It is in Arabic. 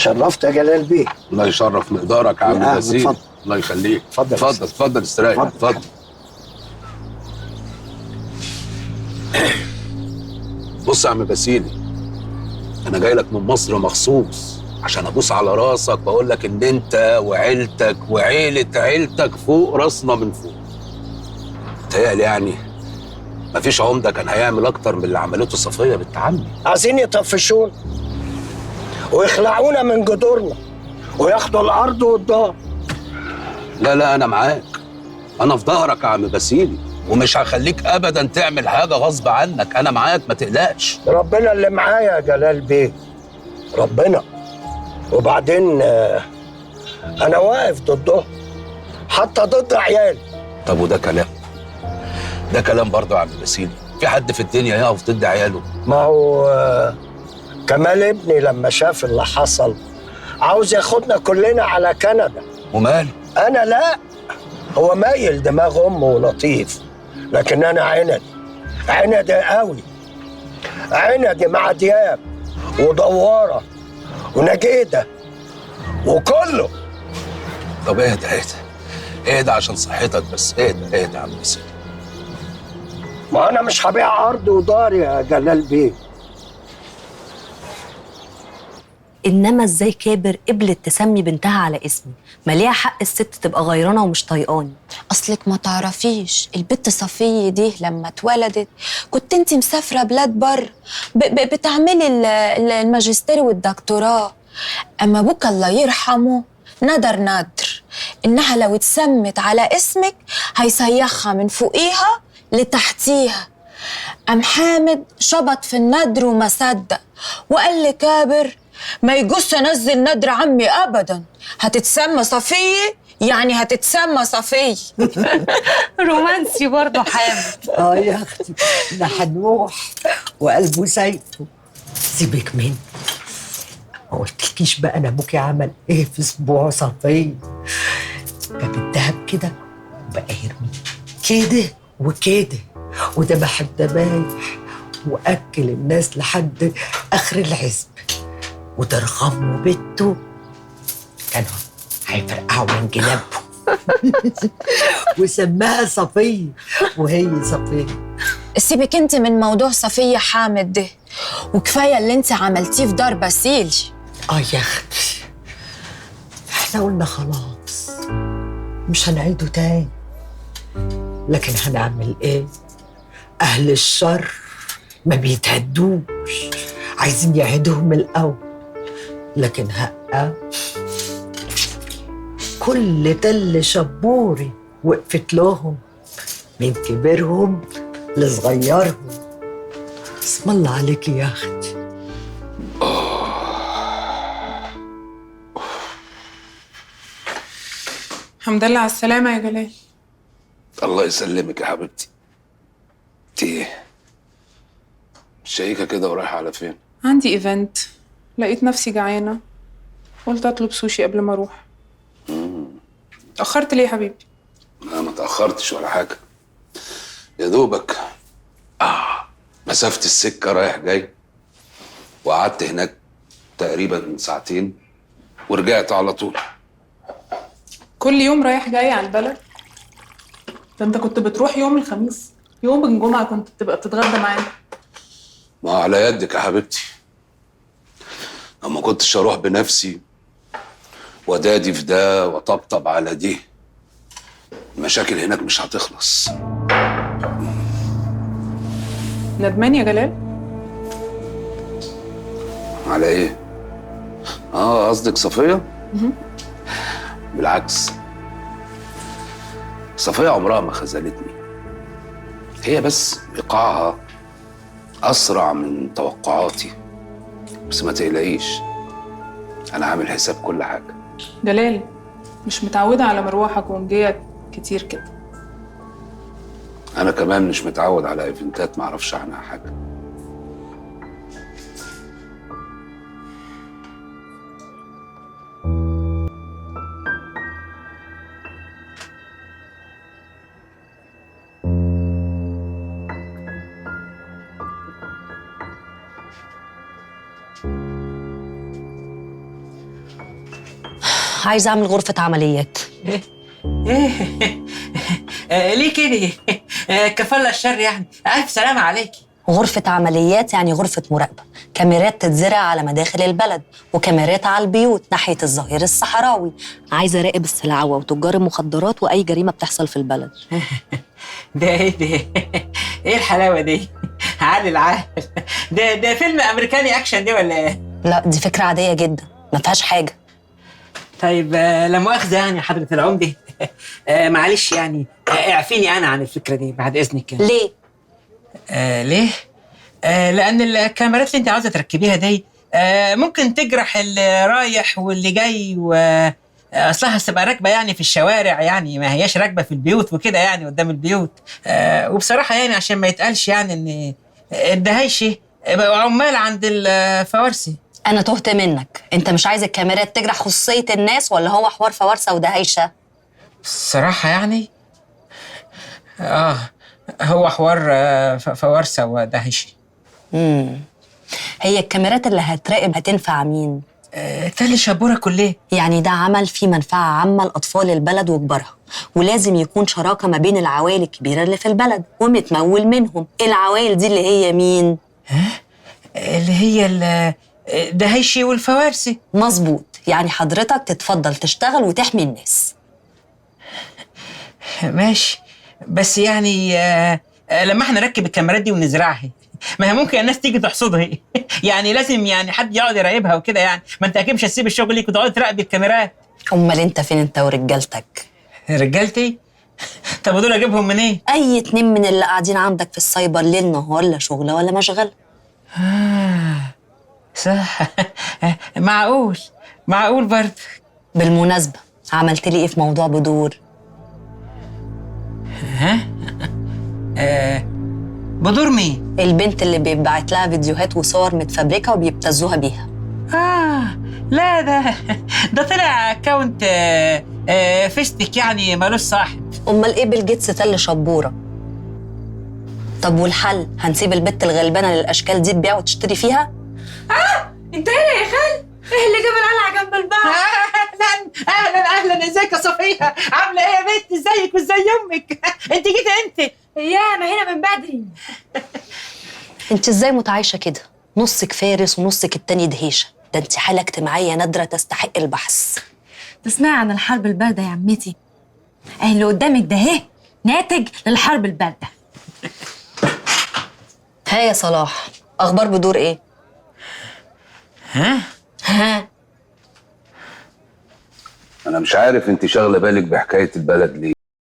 شرفت يا جلال بيه. الله يشرف مقدارك يا عم بسيل. الله يخليك. اتفضل استريح. اتفضل. بص يا عم بسيلي، انا جاي لك من مصر مخصوص عشان ابوس على راسك واقول لك ان انت وعيلتك وعيله عيلتك فوق راسنا من فوق. متهيألي يعني مفيش عمده كان هيعمل اكتر من اللي عملته صفيه بنت عمي. عايزين يطفشونا ويخلعونا من جذورنا وياخدوا الارض والدار. لا انا معاك، انا في ظهرك يا عم بسيلي، ومش هخليك ابدا تعمل حاجه غصب عنك. انا معاك ما تقلقش. ربنا اللي معايا يا جلال بيه، ربنا. وبعدين انا واقف ضدهم، حتى ضد عيالي. طب وده كلام؟ ده كلام برضه يا عم بسيلي. في حد في الدنيا يقف ضد عياله؟ ما هو كمال ابني لما شاف اللي حصل عاوز ياخدنا كلنا على كندا. وماله؟ انا لا، هو مايل دماغ امه ولطيف، لكن انا عندي قوي، عندي مع دياب ودواره ونجيده وكله. طب اهدى عشان صحتك بس. اهدى يا عم بسيلي. ما انا مش هبيع ارض وداري يا جلال بيه. انما ازاي كابر قبلت تسمي بنتها على اسمي؟ ما ليها حق الست تبقى غيرانه ومش طايقاني. اصلك ما تعرفيش البت صفية دي لما اتولدت كنت انت مسافره بلاد بر بتعملي الماجستير والدكتوراه. اما ابوك الله يرحمه ندر انها لو اتسمت على اسمك هيسيخها من فوقيها لتحتيها. ام حامد شبط في الندر وما صدق وقال لكابر ما يجوز انزل ندر عمي ابدا، هتتسمى صفيه يعني هتتسمى صفيه. رومانسي برضه حامد. يا اختي ده حنوح وقلبه سايفه. سيبك مني، ما قلتلكيش بقى انا ابوكي عمل ايه في اسبوع صفيه؟ جاب الدهب كده وبقى يرمي كده وكده، وذبح الذبايح واكل الناس لحد اخر العزب، ودرغم وبنته كانوا هيفرقعوا من جنابه. وسماها صفيه وهي صفيه. سيبك انت من موضوع صفيه حامد ده، وكفايه اللي انت عملتيه في دار بسيل. يا اختي احنا قلنا خلاص مش هنعيده تاني، لكن هنعمل ايه؟ اهل الشر ما بيتهدوش، عايزين يعيدوهم من الاول. لكن كل تل شبوري وقفت لهم، من كبيرهم لصغيرهم. اسم الله عليكي يا اختي. الحمد لله على السلامة يا جلال. الله يسلمك يا حبيبتي. انت شيكة كده ورايحة على فين؟ عندي ايفنت، لقيت نفسي جعانة قلت اطلب سوشي قبل ما اروح. اتأخرت ليه يا حبيبي؟ لا ما تأخرتش ولا حاجة، يا دوبك مسافة السكة رايح جاي، وقعدت هناك تقريبا ساعتين ورجعت على طول. كل يوم رايح جاي على البلد؟ ده انت كنت بتروح يوم الخميس، يوم الجمعة كنت بتبقى بتتغدى معانا. ما على يدك يا حبيبتي، اما كنتش اروح بنفسي ودادي في ده وطبطب على دي، المشاكل هناك مش هتخلص. ندمان يا جلال؟ على ايه؟ قصدك صفية؟ بالعكس، صفية عمرها ما خذلتني، هي بس ايقاعها اسرع من توقعاتي. بس ما تقلقيش، انا عامل حساب كل حاجة. جلال مش متعودة على مروحك ومجيك كتير كده. انا كمان مش متعود على ايفنتات ما اعرفش عنها حاجة. عايزه اعمل غرفه عمليات. ليه كده؟ كفالة الشر يعني. ألف سلامة عليكي. غرفه عمليات يعني غرفه مراقبه، كاميرات تتزرع على مداخل البلد وكاميرات على البيوت ناحيه الظهير الصحراوي. عايزه اراقب السلعوه وتجار المخدرات واي جريمه بتحصل في البلد. ده إيه ده؟ إيه الحلاوة دي؟ عالي العال. ده فيلم أمريكاني أكشن دي ولا إيه؟ لا دي فكره عاديه جدا ما فيهاش حاجه. طيب لا مؤاخذة يعني حضرة العمدة. معلش يعني اعفيني أنا عن الفكرة دي بعد إذنك. ليه؟ ليه؟ لأن الكاميرات اللي أنت عاوزة تركبيها دي ممكن تجرح اللي رايح واللي جاي، و أصلها هتبقى راكبة يعني في الشوارع، يعني ما هياش راكبة في البيوت وكده يعني قدام البيوت. وبصراحة يعني عشان ما يتقالش يعني إن الدهايشة بقوا عمال عند الفوارسي. انا تهت منك، انت مش عايز الكاميرات تجرح خصوصيه الناس ولا هو حوار فوارسه ودهايشه؟ الصراحة يعني هو حوار فوارسة ودهشي. هي الكاميرات اللي هتراقب هتنفع مين؟ تالي شبورة كليه. يعني ده عمل فيه منفعة عامة لأطفال البلد وكبارها، ولازم يكون شراكة ما بين العوائل الكبيرة اللي في البلد ومتمول منهم. العوائل دي اللي هي مين؟ اللي هي الدهيشي والفوارسي. مظبوط، يعني حضرتك تتفضل تشتغل وتحمي الناس. ماشي، بس يعني لما احنا نركب الكاميرات دي ونزرعها، ما هي ممكن الناس تيجي تحصدها. يعني لازم يعني حد يقعد يراقبها وكده يعني. ما انت اكيد مش هتسيب الشغل ليك وتقعد تراقب الكاميرات. امال انت فين انت ورجالتك؟ رجالتي؟ طب ودول اجيبهم منين؟ اي اتنين من اللي قاعدين عندك في السايبر ليل نهار، لا شغله ولا مشغله. صح. معقول برضه. بالمناسبه عملت لي ايه في موضوع بدور؟ بدور مين؟ البنت اللي بيبعت لها فيديوهات وصور متفبركه وبيبتزوها بيها. لا ده طلع اكونت فيستك يعني مالوش صاحب. امال ايه بالجيتس تل شبوره؟ طب والحل؟ هنسيب البت الغلبانه للاشكال دي تبيع وتشتري فيها؟ انت هنا يا خال؟ ايه اللي جاب القلعه جنب البحر؟ اهلا ازيك يا صفيه؟ عامله ايه يا بنت؟ ازيك وازي امك؟ انت جيت انت؟ يا انا هنا من بدري. انت ازاي متعايشه كده؟ نصك فارس ونصك التاني دهيشه، ده انت حاله اجتماعيه نادره تستحق البحث. تسمعي عن الحرب البارده يا عمتي؟ اللي قدامك ده اهي ناتج للحرب البارده. ها يا صلاح، اخبار بدور ايه؟ انا مش عارف انت شاغله بالك بحكايه البلد ليه.